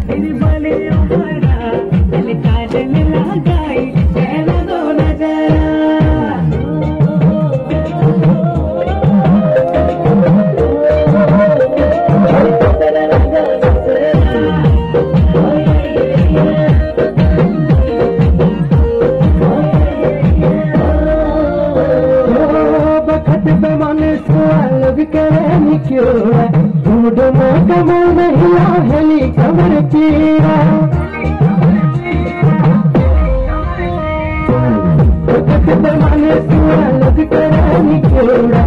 तेरी बाले उमरा दिल काजल लगाई कहना दो नजरा कमर महिला हेली कमर चीरा माने लग करानी चोरा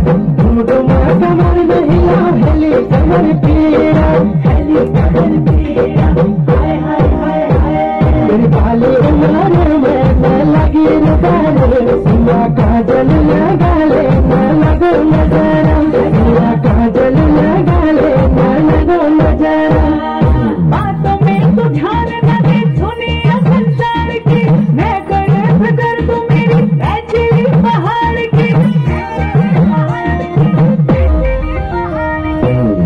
कमर महिला हेली कमर चीरा हेली कमर चीरा हाय हाय हाय हाय मेरी बाली उमर में लगी रुबारे सिया काजल लगा ले न लगो नजरा सिया काजल लगा ले न लगो नजरा बातों में तो ध्यान न दे दुनिया संसार की मैं करे फिक्र तू मेरी ऐसी पहाड़ की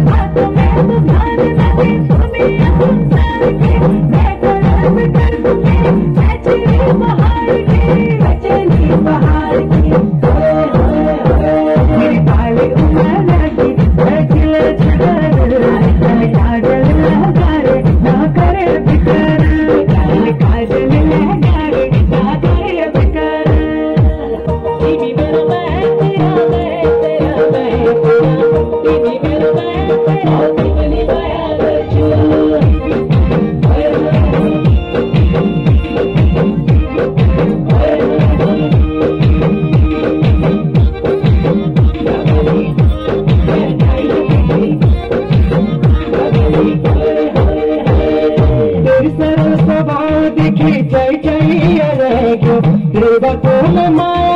बातों में तो ध्यान न दे दुनिया संसार की मैं करे फिक्र तू मेरी ऐसी पहाड़ की ऐसी पहाड़ की मेरी बाली उमर लगी खिले काजल लगा रे ना करे फिकर काजल लगा रे ना करे फिकर बीबी मेरा मैं तेरा मैं बीबी मेरा मैं तेरा बीबी मैं जय जय रे गो देवा को माया